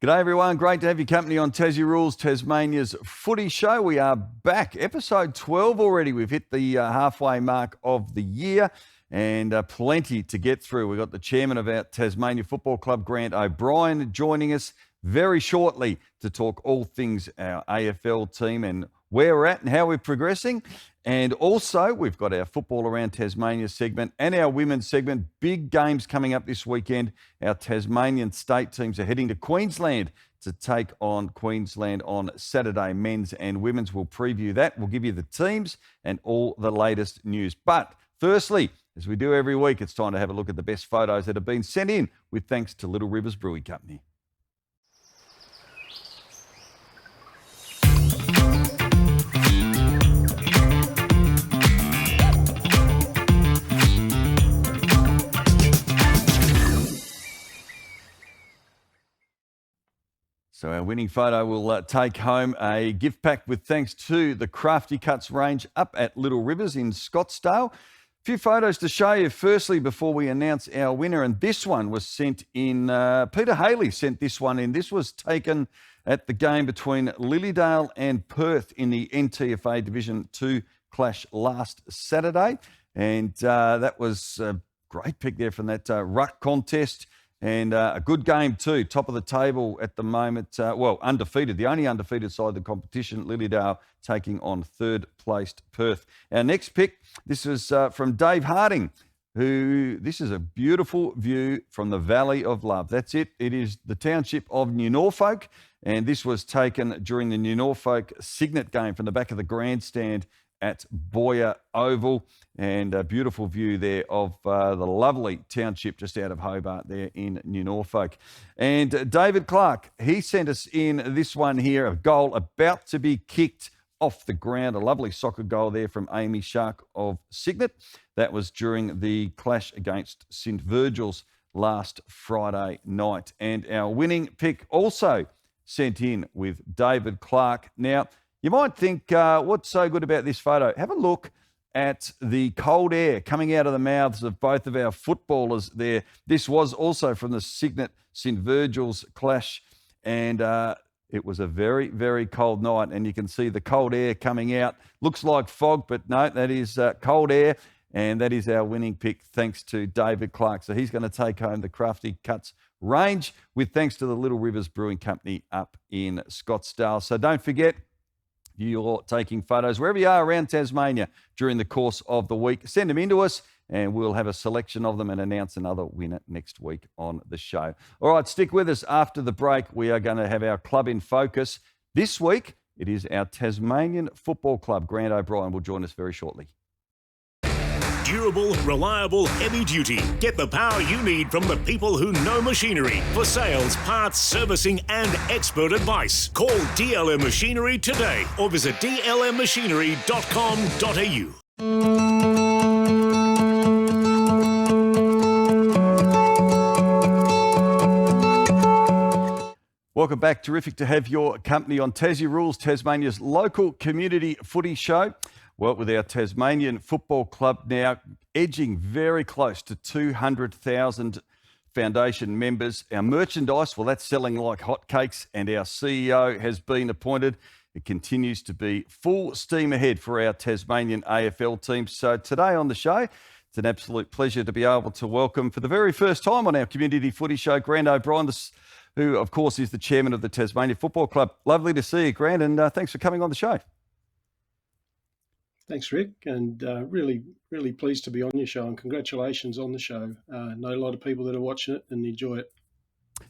G'day everyone, great to have your company on Tassie Rules, Tasmania's footy show. We are back, episode 12 already. We've hit the halfway mark of the year and plenty to get through. We've got the chairman of our Tasmania Football Club, Grant O'Brien, joining us very shortly to talk all things our AFL team and where we're at and how we're progressing. And also, we've got our Football Around Tasmania segment and our women's segment. Big games coming up this weekend. Our Tasmanian state teams are heading to Queensland to take on Queensland on Saturday. Men's and women's. We'll preview that. We'll give you the teams and all the latest news. But firstly, as we do every week, it's time to have a look at the best photos that have been sent in with thanks to Little Rivers Brewing Company. So our winning photo will take home a gift pack with thanks to the Crafty Cuts range up at Little Rivers in Scottsdale. A few photos to show you firstly before we announce our winner, and this one was sent in, Peter Haley sent this one in. This was taken at the game between Lilydale and Perth in the NTFA Division 2 clash last Saturday, and that was a great pick there from that ruck contest. And a good game too, top of the table at the moment. Well, undefeated, the only undefeated side of the competition, Lilydale taking on third placed Perth. Our next pick, this is from Dave Harding, this is a beautiful view from the Valley of Love. That's it. It is the township of New Norfolk, and this was taken during the New Norfolk Signet game from the back of the grandstand at Boyer Oval, and a beautiful view there of the lovely township just out of Hobart there in New Norfolk. And David Clark, he sent us in this one here, a goal about to be kicked off the ground, a lovely soccer goal there from Amy Shark of Signet. That was during the clash against St Virgil's last Friday night. And our winning pick also sent in with David Clark. Now, you might think, what's so good about this photo? Have a look at the cold air coming out of the mouths of both of our footballers there. This was also from the Signet St Virgil's clash, and it was a very, very cold night, and you can see the cold air coming out. Looks like fog, but no, that is cold air, and that is our winning pick thanks to David Clark. So he's going to take home the Crafty Cuts range with thanks to the Little Rivers Brewing Company up in Scottsdale. So don't forget, you're taking photos wherever you are around Tasmania during the course of the week, send them in to us and we'll have a selection of them and announce another winner next week on the show. All right, stick with us. After the break, we are going to have our club in focus. This week, it is our Tasmanian Football Club. Grant O'Brien will join us very shortly. Durable, reliable, heavy duty. Get the power you need from the people who know machinery. For sales, parts, servicing and expert advice. Call DLM Machinery today or visit dlmmachinery.com.au. Welcome back. Terrific to have your company on Tassie Rules, Tasmania's local community footy show. Well, with our Tasmanian Football Club now edging very close to 200,000 foundation members. Our merchandise, well, that's selling like hotcakes, and our CEO has been appointed. It continues to be full steam ahead for our Tasmanian AFL team. So today on the show, it's an absolute pleasure to be able to welcome for the very first time on our community footy show, Grant O'Brien, who, of course, is the chairman of the Tasmania Football Club. Lovely to see you, Grant, and thanks for coming on the show. Thanks, Rick, and really pleased to be on your show, and congratulations on the show. Know a lot of people that are watching it and enjoy it.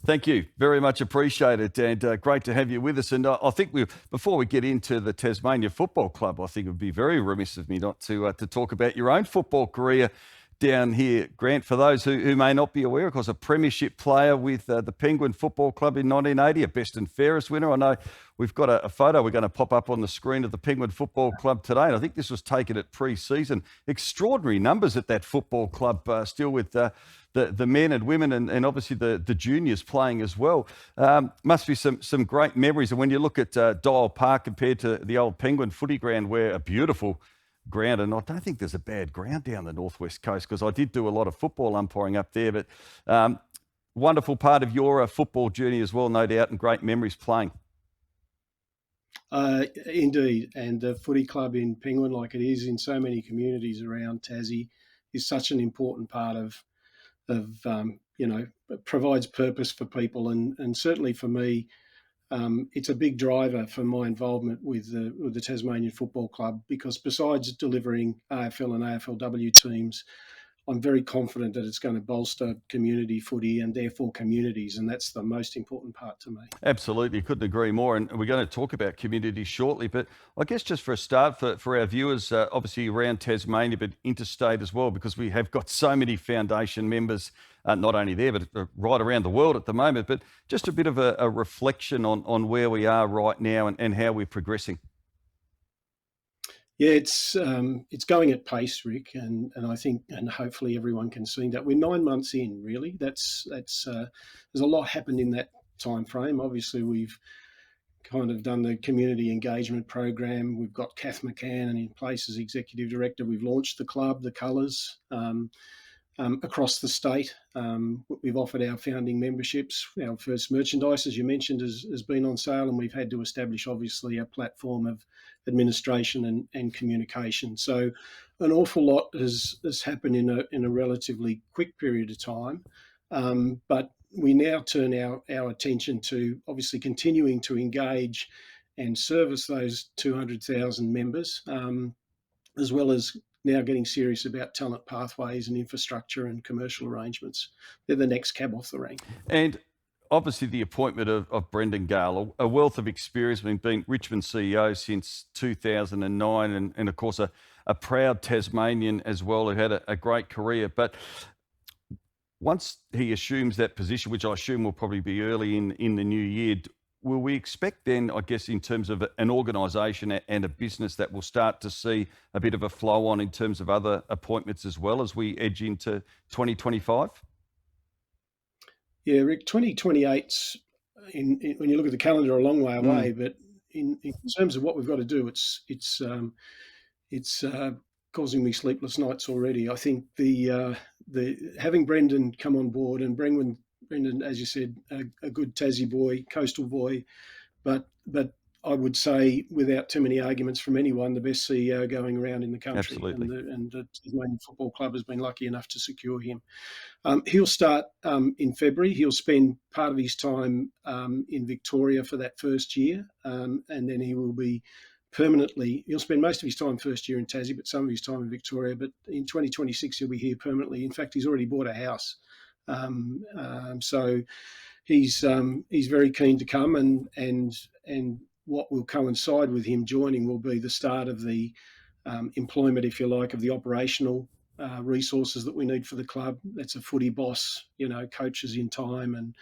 Thank you. Very much appreciated, and great to have you with us. And I think before we get into the Tasmania Football Club, I think it would be very remiss of me not to talk about your own football career down here, Grant. For those who may not be aware, of course, a premiership player with the Penguin Football Club in 1980, a best and fairest winner. I know we've got a photo we're going to pop up on the screen of the Penguin Football Club today, and I think this was taken at pre-season. Extraordinary numbers at that football club, still with the men and women and obviously the juniors playing as well. Must be some great memories. And when you look at Dial Park compared to the old Penguin footy ground, where a beautiful ground, and I don't think there's a bad ground down the northwest coast because I did do a lot of football umpiring up there. But wonderful part of your football journey as well, no doubt, and great memories playing. Indeed, and the footy club in Penguin, like it is in so many communities around Tassie, is such an important part of provides purpose for people, and certainly for me, it's a big driver for my involvement with the Tasmanian Football Club, because besides delivering AFL and AFLW teams, I'm very confident that it's going to bolster community footy and therefore communities, and that's the most important part to me. Absolutely, couldn't agree more. And we're going to talk about community shortly, but I guess just for a start, for our viewers, obviously around Tasmania, but interstate as well, because we have got so many foundation members, not only there, but right around the world at the moment. But just a bit of a reflection on where we are right now and how we're progressing. Yeah, it's going at pace, Rick, and I think, and hopefully everyone can see that we're 9 months in. Really, that's there's a lot happened in that time frame. Obviously, we've kind of done the community engagement program. We've got Kath McCann in place as executive director. We've launched the club, the colours. Across the state. We've offered our founding memberships. Our first merchandise, as you mentioned, has been on sale, and we've had to establish, obviously, a platform of administration and communication. So an awful lot has happened in a relatively quick period of time. But we now turn our attention to obviously continuing to engage and service those 200,000 members, as well as now getting serious about talent pathways and infrastructure and commercial arrangements. They're the next cab off the rank. And obviously the appointment of Brendan Gale, a wealth of experience, being Richmond CEO since 2009, and of course a proud Tasmanian as well, who had a great career. But once he assumes that position, which I assume will probably be early in the new year, will we expect then, I guess, in terms of an organisation and a business, that will start to see a bit of a flow on in terms of other appointments as well as we edge into 2025? Yeah, Rick, 2028's, when you look at the calendar, a long way away, but in terms of what we've got to do, it's causing me sleepless nights already. I think the having Brendan come on board, and Brendan, as you said, a good Tassie boy, coastal boy, but I would say, without too many arguments from anyone, the best CEO going around in the country. Absolutely. And the Tasmanian Football Club has been lucky enough to secure him. He'll start in February. He'll spend part of his time in Victoria for that first year, and then he will be he'll spend most of his time first year in Tassie, but some of his time in Victoria. But in 2026, he'll be here permanently. In fact, he's already bought a house. So he's very keen to come, and what will coincide with him joining will be the start of the employment, if you like, of the operational resources that we need for the club. That's a footy boss, coaches in time,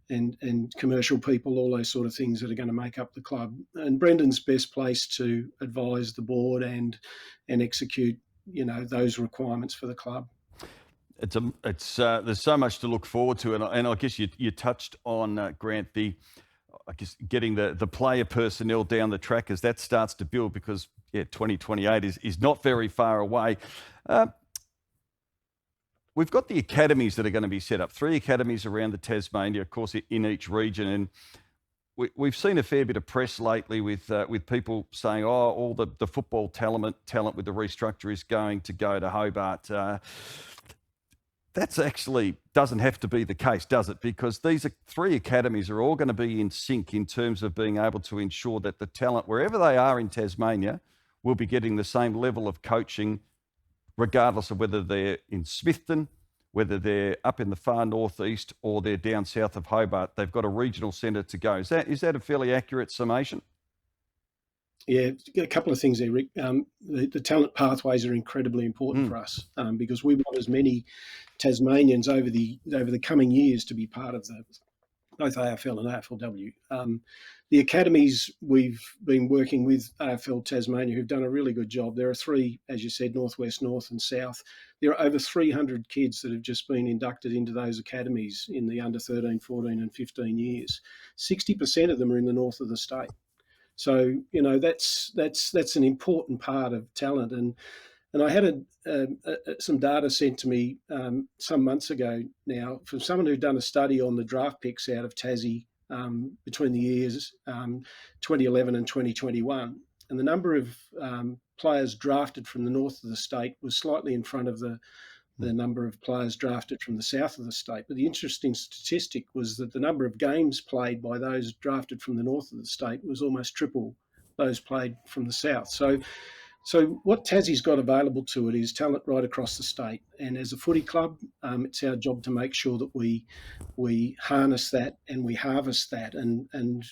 and commercial people, all those sort of things that are going to make up the club. And Brendan's best placed to advise the board and execute, those requirements for the club. It's there's so much to look forward to, and I guess you touched on, Grant, I guess getting the player personnel down the track as that starts to build, because 2028 is not very far away. We've got the academies that are going to be set up, 3 academies around the Tasmania, of course, in each region, and we've seen a fair bit of press lately with people saying, all the football talent with the restructure is going to go to Hobart. That's actually doesn't have to be the case, does it? Because these 3 academies are all going to be in sync in terms of being able to ensure that the talent, wherever they are in Tasmania, will be getting the same level of coaching, regardless of whether they're in Smithton, whether they're up in the far northeast, or they're down south of Hobart. They've got a regional centre to go. Is that a fairly accurate summation? Yeah, a couple of things there, Rick. The talent pathways are incredibly important for us, because we want as many Tasmanians over the coming years to be part of both AFL and AFLW. The academies, we've been working with AFL Tasmania, who've done a really good job. There are 3, as you said, Northwest, North and South. There are over 300 kids that have just been inducted into those academies in the under 13, 14 and 15 years. 60% of them are in the north of the state. So, that's an important part of talent. And And I had some data sent to me some months ago now from someone who'd done a study on the draft picks out of Tassie between the years 2011 and 2021. And the number of players drafted from the north of the state was slightly in front of the number of players drafted from the south of the state. But the interesting statistic was that the number of games played by those drafted from the north of the state was almost triple those played from the south. So what Tassie's got available to it is talent right across the state. And as a footy club, it's our job to make sure that we harness that and we harvest that. And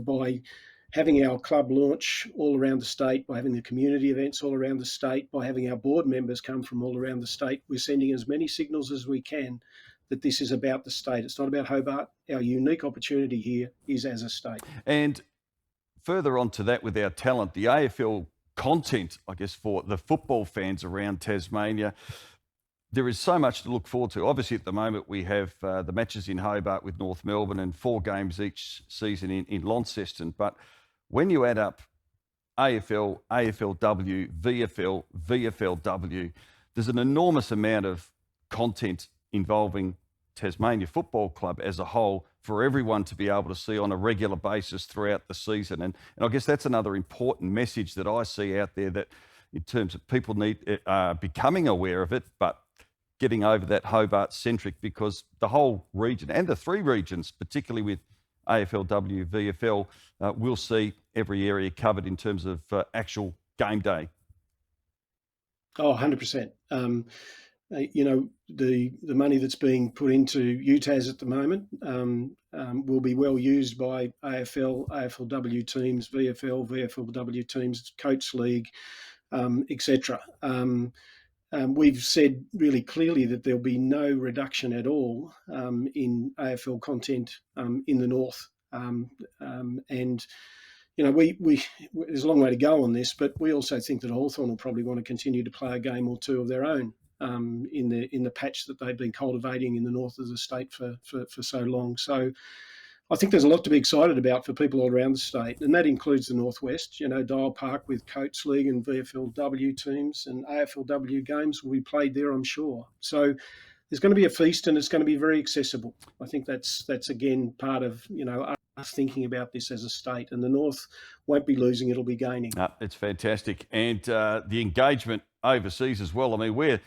by having our club launch all around the state, by having the community events all around the state, by having our board members come from all around the state, we're sending as many signals as we can that this is about the state. It's not about Hobart. Our unique opportunity here is as a state. And further on to that with our talent, the AFL content, I guess, for the football fans around Tasmania, there is so much to look forward to. Obviously, at the moment, we have the matches in Hobart with North Melbourne and 4 games each season in Launceston. But when you add up AFL, AFLW, VFL, VFLW, there's an enormous amount of content involving Tasmania Football Club as a whole for everyone to be able to see on a regular basis throughout the season. And I guess that's another important message that I see out there, that in terms of people becoming aware of it, but getting over that Hobart-centric, because the whole region and the 3 regions, particularly with AFLW, VFL, will see every area covered in terms of actual game day. Oh, 100%. The money that's being put into UTAS at the moment will be well used by AFL, AFLW teams, VFL, VFLW teams, Coates League, etc. We've said really clearly that there'll be no reduction at all in AFL content in the north, and there's a long way to go on this, but we also think that Hawthorn will probably want to continue to play a game or two of their own in the patch that they've been cultivating in the north of the state for so long. So I think there's a lot to be excited about for people all around the state, and that includes the northwest. Dial Park with Coates League and VFLW teams and AFLW games will be played there, I'm sure. So there's going to be a feast, and it's going to be very accessible. I think that's again part of us thinking about this as a state, and the north won't be losing; it'll be gaining. It's fantastic, and the engagement overseas as well. I mean, we're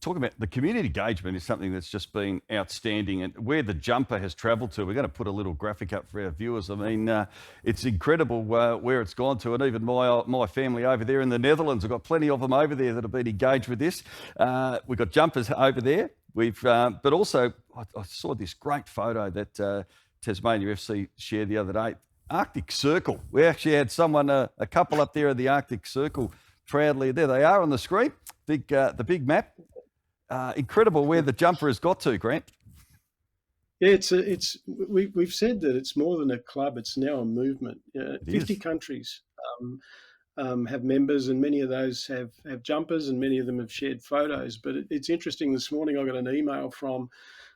talking about the community engagement is something that's just been outstanding, and where the jumper has travelled to, we're going to put a little graphic up for our viewers. I mean, it's incredible where it's gone to, and even my family over there in the Netherlands, I've got plenty of them over there that have been engaged with this. We've got jumpers over there. But also, I saw this great photo that Tasmania FC shared the other day. Arctic Circle. We actually had someone, a couple up there in the Arctic Circle, proudly. There they are on the screen. The big map. Incredible where the jumper has got to, Grant. Yeah, we've said that it's more than a club; it's now a movement. 50 countries have members, and many of those have jumpers, and many of them have shared photos. But it's interesting. This morning, I got an email from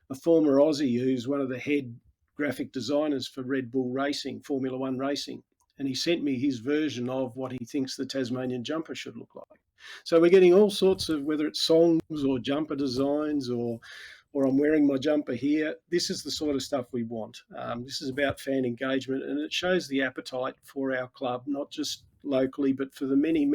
a former Aussie who's one of the head graphic designers for Red Bull Racing, Formula One racing, and he sent me his version of what he thinks the Tasmanian jumper should look like. So we're getting all sorts of, whether it's songs or jumper designs or I'm wearing my jumper here. This is the sort of stuff we want. This is about fan engagement, and it shows the appetite for our club, not just locally, but for the many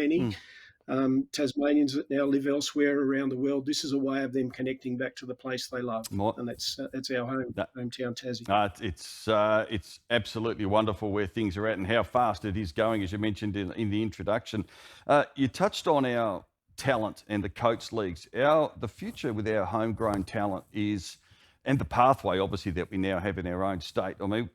Tasmanians that now live elsewhere around the world. This is a way of them connecting back to the place they love, and that's our hometown, Tassie. It's absolutely wonderful where things are at and how fast it is going, as you mentioned in the introduction. You touched on our talent and the Coates Leagues. The future with our homegrown talent is, and the pathway obviously that we now have in our own state. I mean,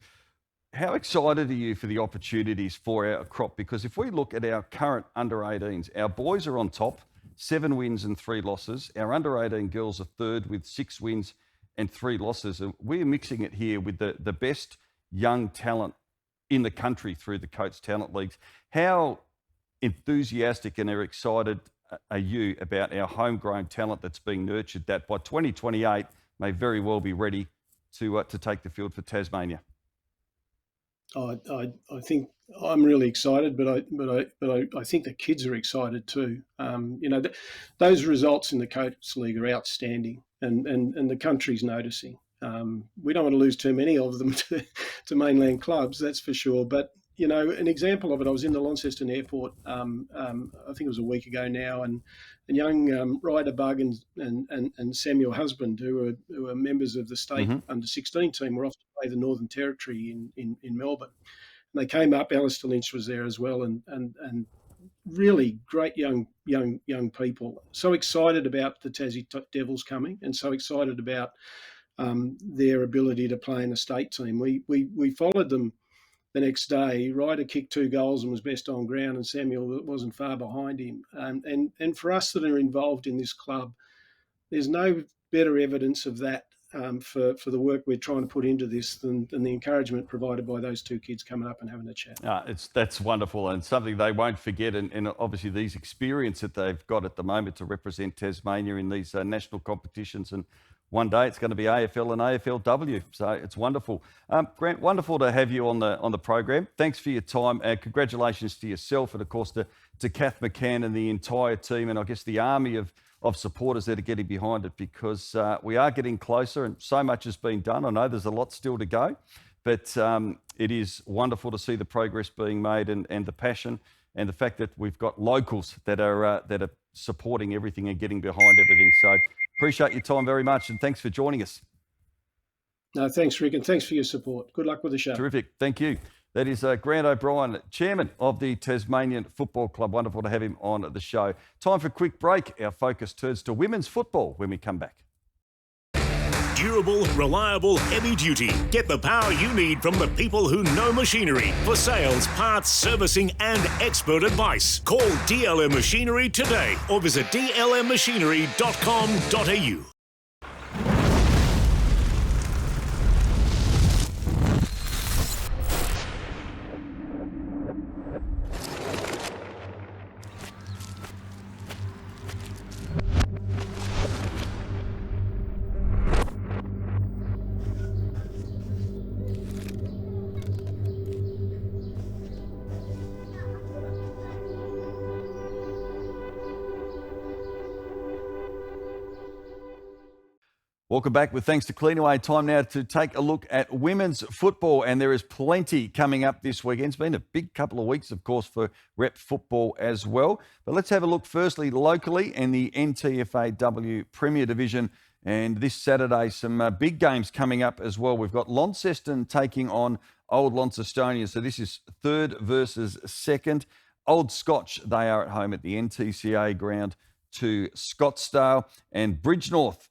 how excited are you for the opportunities for our crop? Because if we look at our current under-18s, our boys are on top, 7 wins and 3 losses. Our under-18 girls are third with 6 wins and 3 losses. And we're mixing it here with the best young talent in the country through the Coates Talent Leagues. How enthusiastic and excited are you about our homegrown talent that's being nurtured that by 2028 may very well be ready to take the field for Tasmania? I think I'm really excited, I think the kids are excited too. Those results in the Coates League are outstanding, and the country's noticing. We don't want to lose too many of them to mainland clubs, that's for sure. But an example of it, I was in the Launceston airport. I think it was a week ago now, and young Ryder Bug and Samuel Husband, who are members of the state under 16 team, were off to play the Northern Territory in Melbourne. And they came up. Alistair Lynch was there as well, and really great young people. So excited about the Tassie Devils coming, and so excited about their ability to play in a state team. We followed them the next day. Ryder kicked 2 goals and was best on ground, and Samuel wasn't far behind him. And for us that are involved in this club, there's no better evidence of that for the work we're trying to put into this than the encouragement provided by those 2 kids coming up and having a chat. That's wonderful, and something they won't forget. And obviously these experience that they've got at the moment to represent Tasmania in these national competitions, and one day it's going to be AFL and AFLW. So it's wonderful. Grant, wonderful to have you on the program. Thanks for your time. Congratulations to yourself, and of course to Kath McCann and the entire team, and I guess the army of supporters that are getting behind it, because we are getting closer and so much has been done. I know there's a lot still to go, but it is wonderful to see the progress being made, and the passion, and the fact that we've got locals that are supporting everything and getting behind everything. So appreciate your time very much, and thanks for joining us. No, thanks, Rick, and thanks for your support. Good luck with the show. Terrific. Thank you. That is Grant O'Brien, Chairman of the Tasmanian Football Club. Wonderful to have him on the show. Time for a quick break. Our focus turns to women's football when we come back. Durable, reliable, heavy duty. Get the power you need from the people who know machinery. For sales, parts, servicing and expert advice, call DLM Machinery today or visit dlmmachinery.com.au. Welcome back with Thanks to Cleanaway. Time now to take a look at women's football, and there is plenty coming up this weekend. It's been a big couple of weeks, of course, for rep football as well. But let's have a look firstly locally in the NTFAW Premier Division. And this Saturday, some big games coming up as well. We've got Launceston taking on Old Launcestonians. So this is third versus second. Old Scotch, they are at home at the NTCA ground to Scottsdale. And Bridgenorth,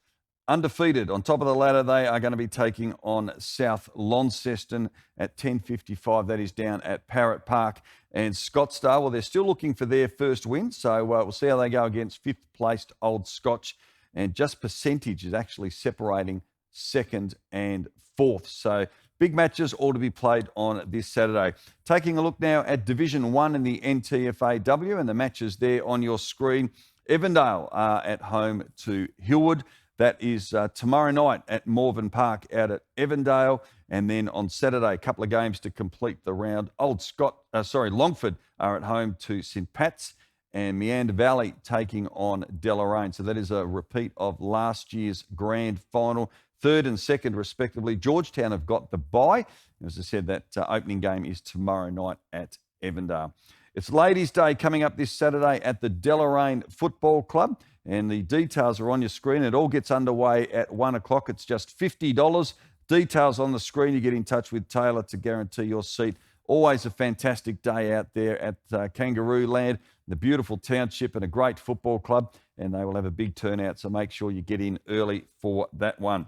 undefeated, on top of the ladder, they are going to be taking on South Launceston at 10:55. That is down at Parrot Park. And Scottsdale, well, they're still looking for their first win. So we'll see how they go against fifth-placed Old Scotch. And just percentage is actually separating second and fourth. So big matches all to be played on this Saturday. Taking a look now at Division 1 in the NTFAW, and the matches there on your screen. Evandale are at home to Hillwood. That is tomorrow night at Morven Park out at Evandale. And then on Saturday, a couple of games to complete the round. Longford are at home to St Pat's, and Meander Valley taking on Deloraine. So that is a repeat of last year's grand final. Third and second, respectively. Georgetown have got the bye. As I said, that opening game is tomorrow night at Evandale. It's Ladies' Day coming up this Saturday at the Deloraine Football Club. And the details are on your screen. It all gets underway at 1 o'clock. It's just $50. Details on the screen. You get in touch with Taylor to guarantee your seat. Always a fantastic day out there at Kangaroo Land, the beautiful township, and a great football club. And they will have a big turnout, so make sure you get in early for that one.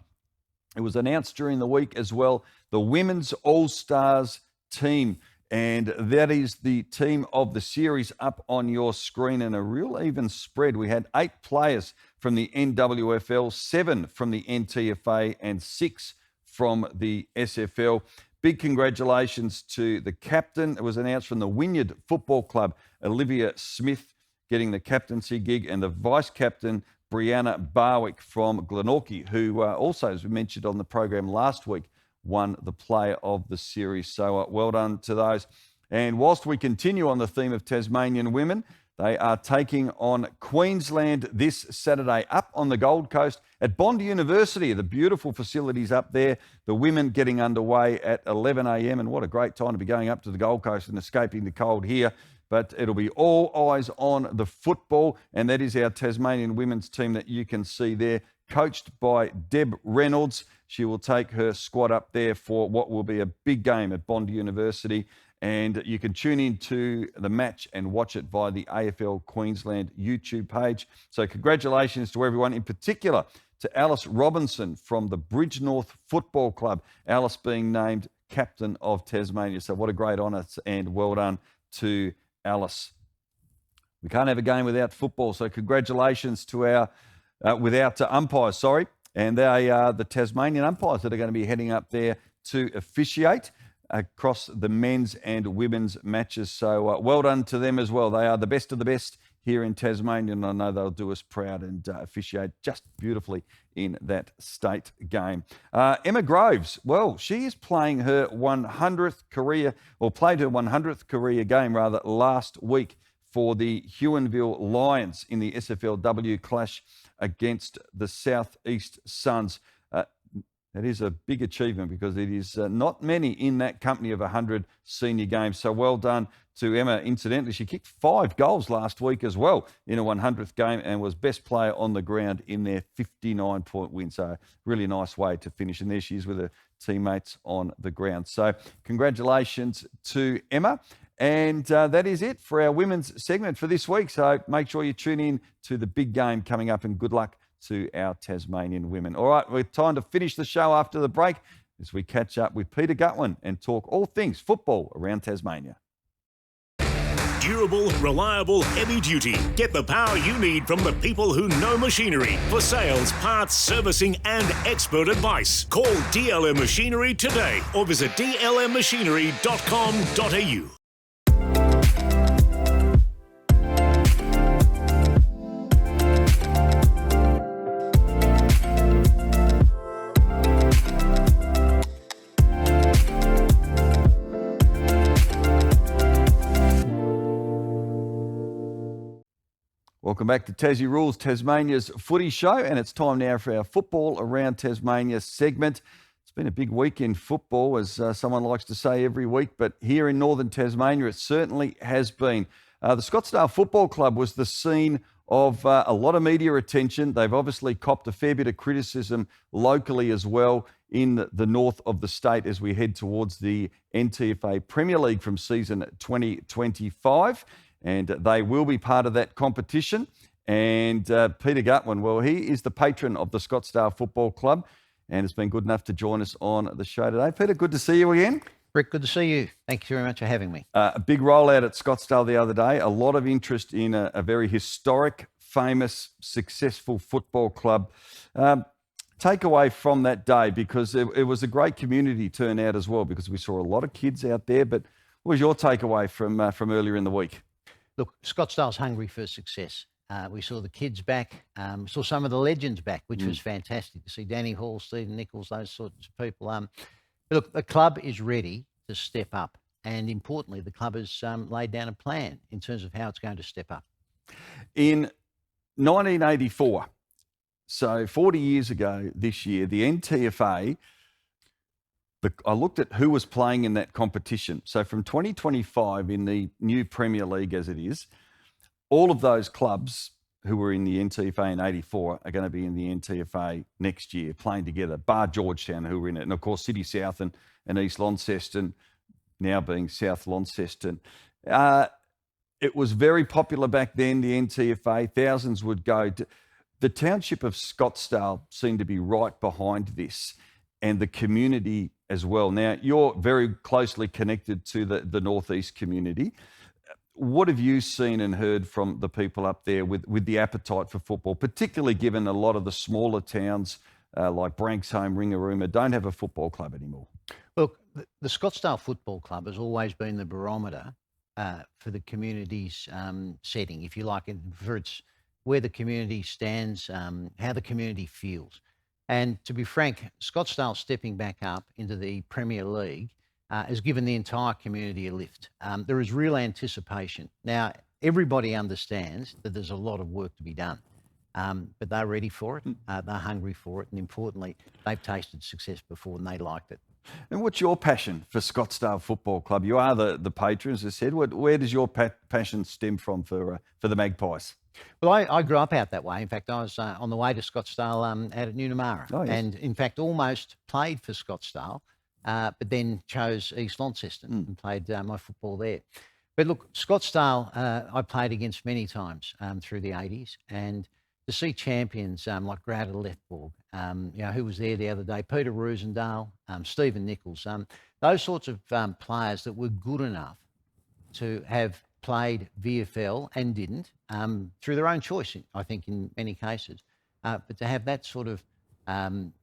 It was announced during the week as well, the Women's All-Stars team. And that is the team of the series up on your screen, and a real even spread. We had 8 players from the NWFL, 7 from the NTFA, and 6 from the SFL. Big congratulations to the captain. It was announced from the Wynyard Football Club, Olivia Smith getting the captaincy gig, and the vice-captain, Brianna Barwick from Glenorchy, who also, as we mentioned on the program last week, won the player of the series. So well done to those. And whilst we continue on the theme of Tasmanian women, they are taking on Queensland this Saturday up on the Gold Coast at Bond University, the beautiful facilities up there. The women getting underway at 11 a.m. and what a great time to be going up to the Gold Coast and escaping the cold here. But it'll be all eyes on the football, and that is our Tasmanian women's team that you can see there, coached by Deb Reynolds. She will take her squad up there for what will be a big game at Bond University. And you can tune in to the match and watch it via the AFL Queensland YouTube page. So congratulations to everyone, in particular to Alice Robinson from the Bridge North Football Club. Alice being named captain of Tasmania. So what a great honour, and well done to Alice. We can't have a game without football. So congratulations to our, without umpires, sorry. And they are the Tasmanian umpires that are going to be heading up there to officiate across the men's and women's matches. So well done to them as well. They are the best of the best here in Tasmania, and I know they'll do us proud and officiate just beautifully in that state game. Emma Groves, well, she is playing her 100th career, or played her 100th career game rather, last week for the Huonville Lions in the SFLW clash against the South East Suns. That is a big achievement because it is not many in that company of 100 senior games. So well done to Emma. Incidentally, she kicked 5 goals last week as well in a 100th game and was best player on the ground in their 59-point win. So really nice way to finish. And there she is with her teammates on the ground. So congratulations to Emma. And that is it for our women's segment for this week. So make sure you tune in to the big game coming up, and good luck to our Tasmanian women. All right, we're time to finish the show after the break as we catch up with Peter Gutwin and talk all things football around Tasmania. Durable, reliable, heavy duty. Get the power you need from the people who know machinery. For sales, parts, servicing and expert advice, call DLM Machinery today or visit dlmmachinery.com.au. Welcome back to Tassie Rules, Tasmania's footy show, and it's time now for our Football Around Tasmania segment. It's been a big week in football, as someone likes to say every week, but here in northern Tasmania it certainly has been. The Scottsdale Football Club was the scene of a lot of media attention. They've obviously copped a fair bit of criticism locally as well in the north of the state as we head towards the NTFA Premier League from season 2025. And they will be part of that competition. And Peter Gutwin, well, he is the patron of the Scottsdale Football Club and has been good enough to join us on the show today. Peter, good to see you again. Rick, good to see you. Thank you very much for having me. A big rollout at Scottsdale the other day. A lot of interest in a very historic, famous, successful football club. Takeaway from that day, because it was a great community turnout as well, because we saw a lot of kids out there. But what was your takeaway from earlier in the week? Look, Scottsdale's hungry for success. We saw the kids back, saw some of the legends back, which was fantastic to see. Danny Hall, Stephen Nichols, those sorts of people. Look, the club is ready to step up. And importantly, the club has laid down a plan in terms of how it's going to step up. In 1984, so 40 years ago this year, the NTFA, I looked at who was playing in that competition. So from 2025 in the new Premier League as it is, all of those clubs who were in the NTFA in 84 are going to be in the NTFA next year playing together, bar Georgetown who were in it. And of course, City South and East Launceston now being South Launceston. It was very popular back then, the NTFA. Thousands would go. The township of Scottsdale seemed to be right behind this, and the community as well. Now, you're very closely connected to the Northeast community. What have you seen and heard from the people up there with the appetite for football, particularly given a lot of the smaller towns like Branksholme, Ringarooma don't have a football club anymore? Look, the Scottsdale Football Club has always been the barometer for the community's setting, if you like, for its where the community stands, how the community feels. And to be frank, Scottsdale stepping back up into the Premier League has given the entire community a lift. There is real anticipation. Now, everybody understands that there's a lot of work to be done, but they're ready for it. They're hungry for it. And importantly, they've tasted success before and they liked it. And what's your passion for Scottsdale Football Club? You are the patron, as I said. Where does your passion stem from for the Magpies? Well, I grew up out that way. In fact, I was on the way to Scottsdale out at Nunamara. Oh, yes. And in fact, almost played for Scottsdale, but then chose East Launceston and played my football there. But look, Scottsdale, I played against many times through the 80s, and to see champions like Grada Lethborg, who was there the other day, Peter Rosendale, Stephen Nichols, those sorts of players that were good enough to have played VFL and didn't, through their own choice, I think, in many cases. But to have that sort of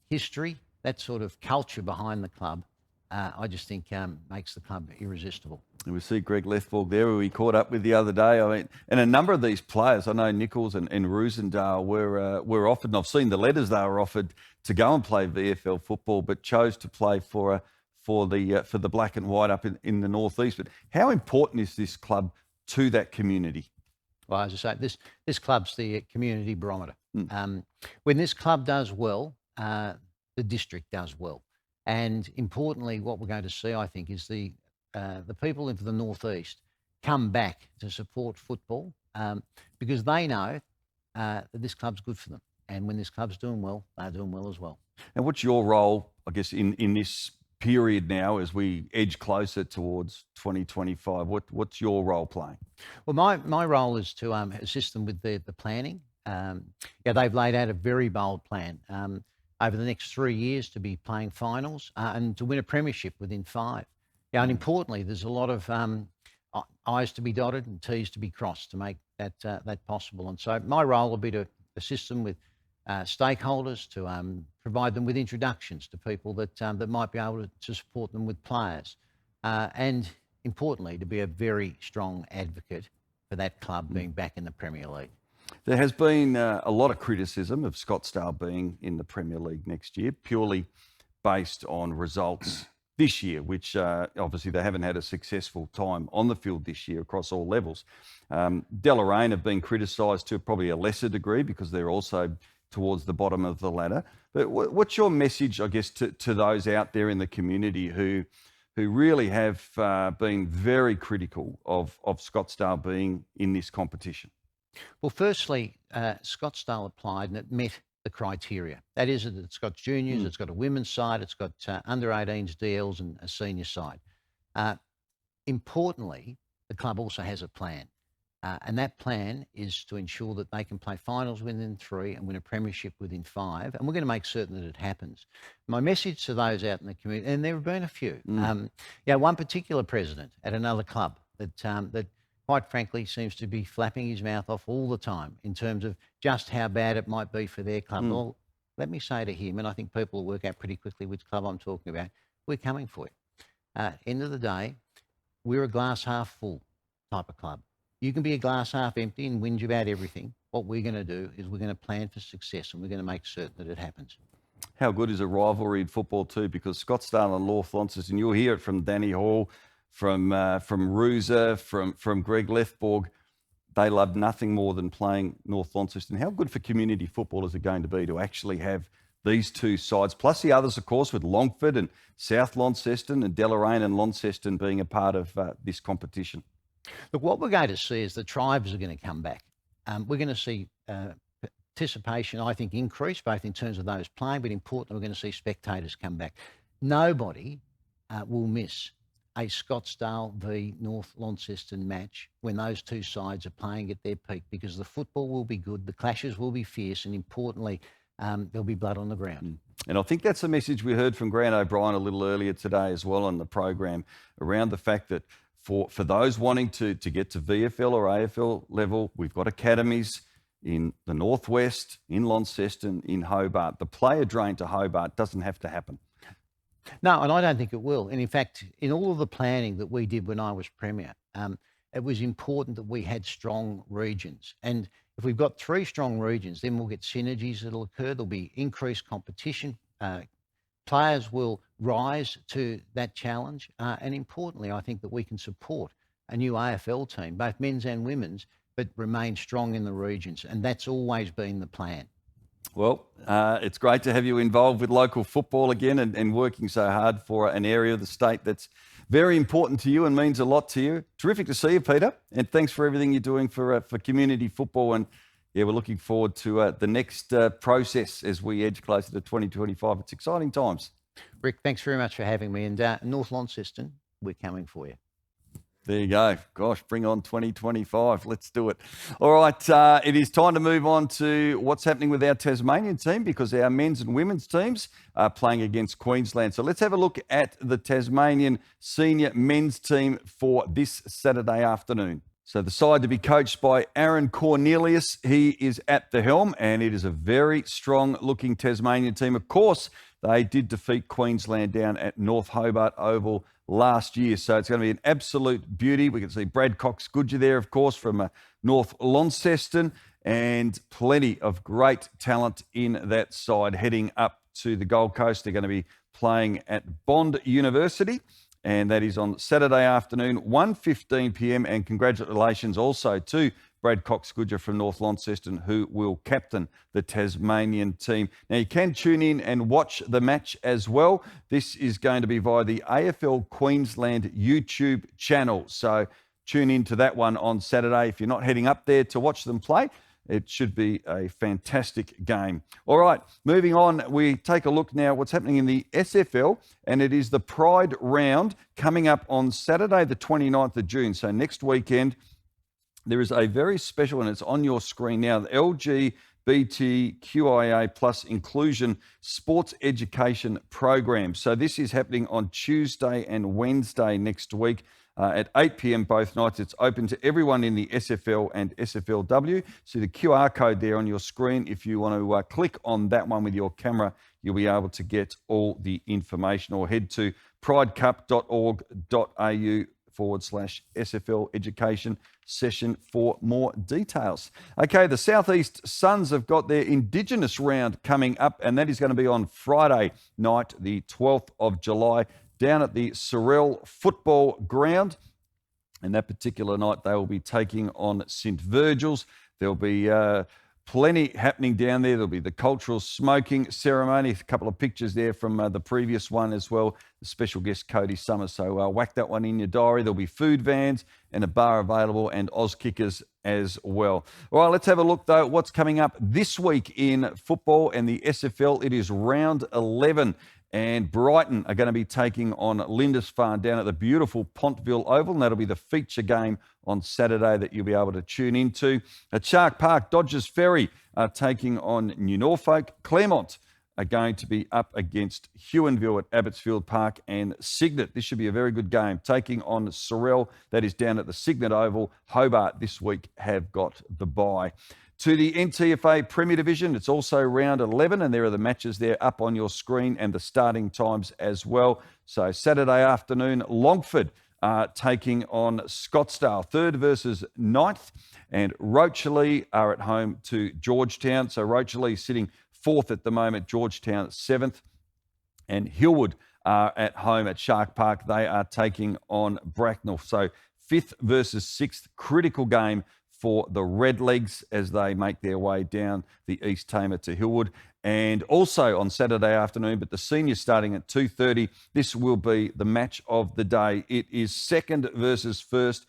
history, that sort of culture behind the club, I just think makes the club irresistible. And we see Greg Lethborg there, who we caught up with the other day. I mean, and a number of these players, I know Nichols and Rosendale were offered, and I've seen the letters they were offered to go and play VFL football, but chose to play for the Black and White up in the northeast. But how important is this club to that community? Well, as I say, this club's the community barometer. When this club does well, the district does well. And importantly, what we're going to see, I think, is the people in the northeast come back to support football because they know that this club's good for them. And when this club's doing well, they're doing well as well. And what's your role, I guess, in this period now as we edge closer towards 2025? What's your role playing? Well, my role is to assist them with the planning. They've laid out a very bold plan over the next 3 years to be playing finals and to win a premiership within 5. And importantly, there's a lot of I's to be dotted and T's to be crossed to make that possible. And so my role will be to assist them with stakeholders, to provide them with introductions to people that might be able to support them with players, and importantly, to be a very strong advocate for that club being back in the Premier League. There has been a lot of criticism of Scottsdale being in the Premier League next year, purely based on results this year, which obviously they haven't had a successful time on the field this year across all levels. Deloraine have been criticised to probably a lesser degree because they're also towards the bottom of the ladder. But what's your message, I guess, to those out there in the community who really have been very critical of Scottsdale being in this competition? Well, firstly, Scottsdale applied and it met the criteria. That is, it's got juniors, it's got a women's side, it's got under-18s, DLs and a senior side. Importantly, the club also has a plan. And that plan is to ensure that they can play finals within 3 and win a premiership within 5. And we're going to make certain that it happens. My message to those out in the community, and there have been a few, one particular president at another club that quite frankly seems to be flapping his mouth off all the time in terms of just how bad it might be for their club. Well, let me say to him, and I think people will work out pretty quickly which club I'm talking about, we're coming for you. End of the day, we're a glass half full type of club. You can be a glass half empty and whinge about everything. What we're going to do is we're going to plan for success and we're going to make certain that it happens. How good is a rivalry in football too? Because Scottsdale and North Launceston, you'll hear it from Danny Hall, from Ruza, from Greg Lethborg. They love nothing more than playing North Launceston. How good for community football is it going to be to actually have these two sides, plus the others, of course, with Longford and South Launceston and Deloraine and Launceston being a part of this competition? Look, what we're going to see is the tribes are going to come back. We're going to see participation, I think, increase, both in terms of those playing, but importantly, we're going to see spectators come back. Nobody will miss a Scottsdale v North Launceston match when those two sides are playing at their peak, because the football will be good, the clashes will be fierce, and importantly, there'll be blood on the ground. And I think that's a message we heard from Grant O'Brien a little earlier today as well on the program, around the fact that for those wanting to get to VFL or AFL level, we've got academies in the Northwest, in Launceston, in Hobart. The player drain to Hobart doesn't have to happen. No, and I don't think it will. And in fact, in all of the planning that we did when I was Premier, it was important that we had strong regions. And if we've got 3 strong regions, then we'll get synergies that'll occur. There'll be increased competition, Players will rise to that challenge. And importantly, I think that we can support a new AFL team, both men's and women's, but remain strong in the regions. And that's always been the plan. Well, it's great to have you involved with local football again and working so hard for an area of the state that's very important to you and means a lot to you. Terrific to see you, Peter. And thanks for everything you're doing for community football. And yeah, we're looking forward to the next process as we edge closer to 2025. It's exciting times. Rick, thanks very much for having me. And North Launceston, we're coming for you. There you go. Gosh, bring on 2025. Let's do it. All right, it is time to move on to what's happening with our Tasmanian team because our men's and women's teams are playing against Queensland. So let's have a look at the Tasmanian senior men's team for this Saturday afternoon. So the side to be coached by Aaron Cornelius. He is at the helm, and it is a very strong-looking Tasmanian team. Of course, they did defeat Queensland down at North Hobart Oval last year. So it's going to be an absolute beauty. We can see Brad Cox-Goodger there, of course, from North Launceston, and plenty of great talent in that side heading up to the Gold Coast. They're going to be playing at Bond University, and that is on Saturday afternoon, 1:15 p.m. And congratulations also to Brad Cox-Goodger from North Launceston, who will captain the Tasmanian team. Now, you can tune in and watch the match as well. This is going to be via the AFL Queensland YouTube channel. So tune in to that one on Saturday. If you're not heading up there to watch them play, it should be a fantastic game. All right, moving on, we take a look now what's happening in the SFL, and it is the Pride Round coming up on Saturday, the 29th of June. So next weekend, there is a very special, and it's on your screen now, the LGBTQIA plus inclusion sports education program. So this is happening on Tuesday and Wednesday next week at 8 p.m. both nights. It's open to everyone in the SFL and SFLW. See the QR code there on your screen. If you want to click on that one with your camera, you'll be able to get all the information, or head to pridecup.org.au/SFL education session for more details. Okay, the Southeast Suns have got their Indigenous round coming up, and that is going to be on Friday night, the 12th of July, down at the Sorrel Football Ground. And that particular night, they will be taking on St Virgil's. There'll be plenty happening down there. There'll be the cultural smoking ceremony. A couple of pictures there from the previous one as well. The special guest, Cody Summers. So whack that one in your diary. There'll be food vans and a bar available, and Oz kickers as well. All right, let's have a look, though, what's coming up this week in football and the SFL. It is round 11. And Brighton are going to be taking on Lindisfarne down at the beautiful Pontville Oval, and that'll be the feature game on Saturday that you'll be able to tune into. At Shark Park, Dodgers Ferry are taking on New Norfolk. Claremont are going to be up against Huonville at Abbotsfield Park, and Cygnet, this should be a very good game, taking on Sorrel. That is down at the Cygnet Oval. Hobart this week have got the bye. To the NTFA Premier Division, it's also round 11, and there are the matches there up on your screen and the starting times as well. So Saturday afternoon, Longford taking on Scottsdale, 3rd versus 9th, and Rochalee are at home to Georgetown. So Rochalee sitting 4th at the moment, Georgetown 7th, and Hillwood are at home at Shark Park. They are taking on Bracknell. So 5th versus 6th, critical game for the Redlegs as they make their way down the East Tamer to Hillwood. And also on Saturday afternoon, but the seniors starting at 2:30, this will be the match of the day. It is 2nd versus 1st.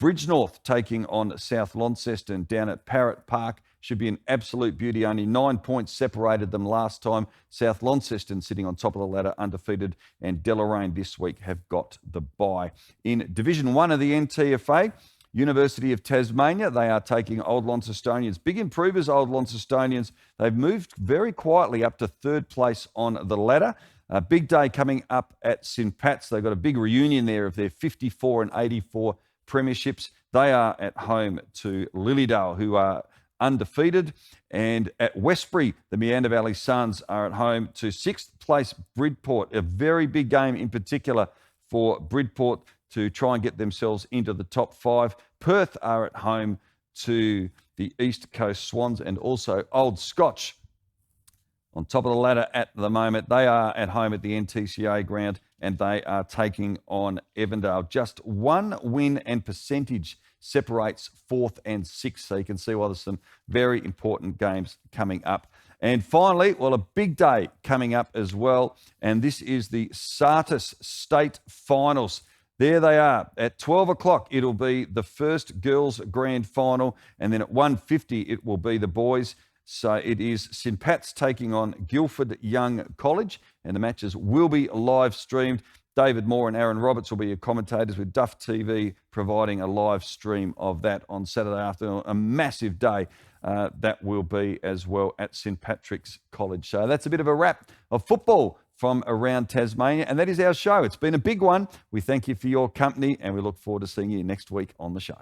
Bridgenorth taking on South Launceston down at Parrot Park. Should be an absolute beauty. Only 9 points separated them last time. South Launceston sitting on top of the ladder, undefeated, and Deloraine this week have got the bye. In Division 1 of the NTFA, University of Tasmania, they are taking Old Launcestonians. Big improvers, Old Launcestonians. They've moved very quietly up to 3rd place on the ladder. A big day coming up at St Pat's. They've got a big reunion there of their 54 and 84 premierships. They are at home to Lilydale, who are undefeated. And at Westbury, the Meander Valley Suns are at home to 6th place Bridport. A very big game in particular for Bridport to try and get themselves into the top 5. Perth are at home to the East Coast Swans, and also Old Scotch on top of the ladder at the moment. They are at home at the NTCA ground and they are taking on Evandale. Just one win and percentage separates 4th and 6th. So you can see why there's some very important games coming up. And finally, well, a big day coming up as well. And this is the Sartis State Finals. There they are. At 12 o'clock, it'll be the first girls' grand final. And then at 1:50, it will be the boys. So it is St Pat's taking on Guildford Young College. And the matches will be live streamed. David Moore and Aaron Roberts will be your commentators, with Duff TV providing a live stream of that on Saturday afternoon. A massive day that will be as well at St Patrick's College. So that's a bit of a wrap of football from around Tasmania, and that is our show. It's been a big one. We thank you for your company and we look forward to seeing you next week on the show.